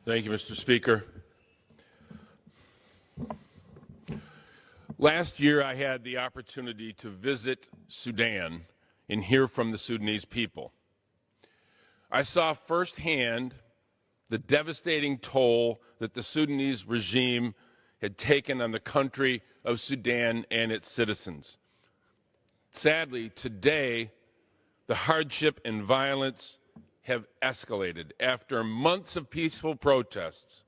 Thank you, Mr. Speaker. Last year, I had the opportunity to visit Sudan and hear from the Sudanese people. I saw firsthand the devastating toll that the Sudanese regime had taken on the country of Sudan and its citizens. Sadly, today, the hardship and violence have escalated after months of peaceful protests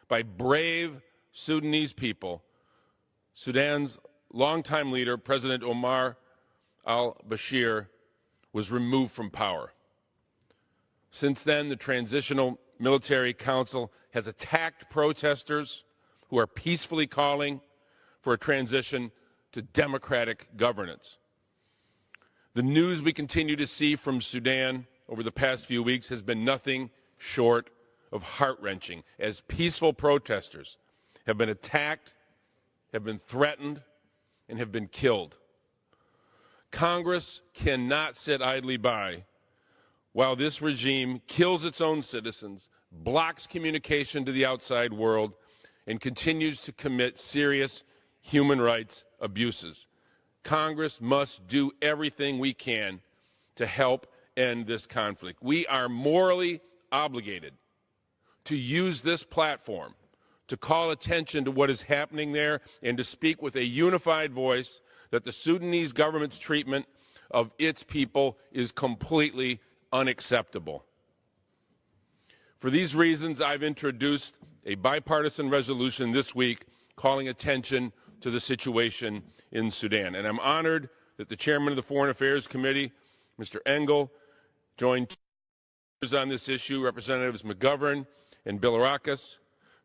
by brave Sudanese people. Sudan's longtime leader, President Omar al-Bashir, was removed from power. Since then, the Transitional Military Council has attacked protesters who are peacefully calling for a transition to democratic governance. The news we continue to see from Sudan over the past few weeks has been nothing short of heart-wrenching, as peaceful protesters have been attacked, have been threatened, and have been killed. Congress cannot sit idly by while this regime kills its own citizens, blocks communication to the outside world, and continues to commit serious human rights abuses. Congress must do everything we can to help end this conflict. We are morally obligated to use this platform to call attention to what is happening there and to speak with a unified voice that the Sudanese government's treatment of its people is completely unacceptable. For these reasons, I've introduced a bipartisan resolution this week calling attention to the situation in Sudan. And I'm honored that the chairman of the Foreign Affairs Committee, Mr. Engel, joined on this issue, Representatives McGovern and Bilirakis,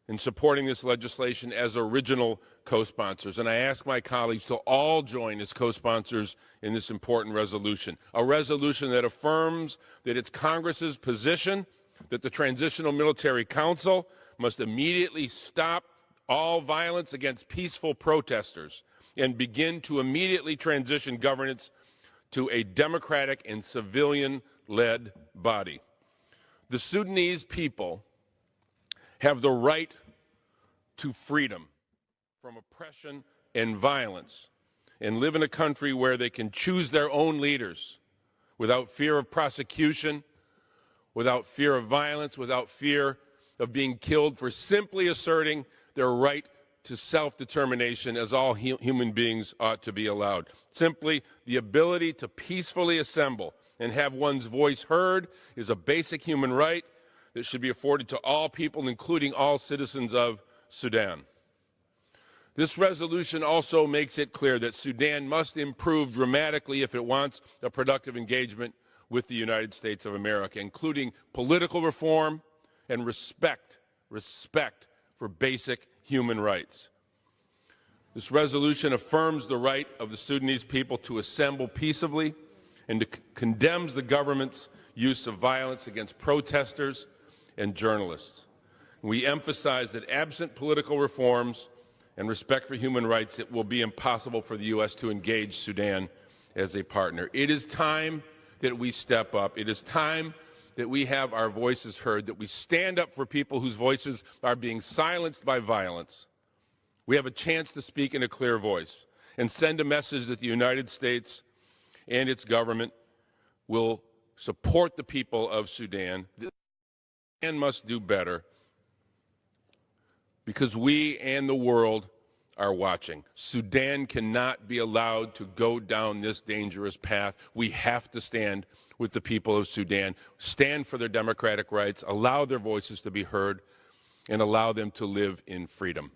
in supporting this legislation as original co-sponsors. And I ask my colleagues to all join as co-sponsors in this important resolution, a resolution that affirms that it's Congress's position that the Transitional Military Council must immediately stop all violence against peaceful protesters and begin to immediately transition governance to a democratic and civilian-led body. The Sudanese people have the right to freedom from oppression and violence and live in a country where they can choose their own leaders without fear of prosecution, without fear of violence, without fear of being killed for simply asserting their right to self-determination, as all human beings ought to be allowed. Simply, the ability to peacefully assemble and have one's voice heard is a basic human right that should be afforded to all people, including all citizens of Sudan. This resolution also makes it clear that Sudan must improve dramatically if it wants a productive engagement with the United States of America, including political reform and respect for basic human rights. This resolution affirms the right of the Sudanese people to assemble peaceably and condemns the government's use of violence against protesters and journalists. We emphasize that absent political reforms and respect for human rights, it will be impossible for the U.S. to engage Sudan as a partner. It is time that we step up. It is time that we have our voices heard, that we stand up for people whose voices are being silenced by violence. We have a chance to speak in a clear voice and send a message that the United States and its government will support the people of Sudan. Sudan must do better because we and the world are watching. Sudan cannot be allowed to go down this dangerous path. We have to stand with the people of Sudan, stand for their democratic rights, allow their voices to be heard, and allow them to live in freedom.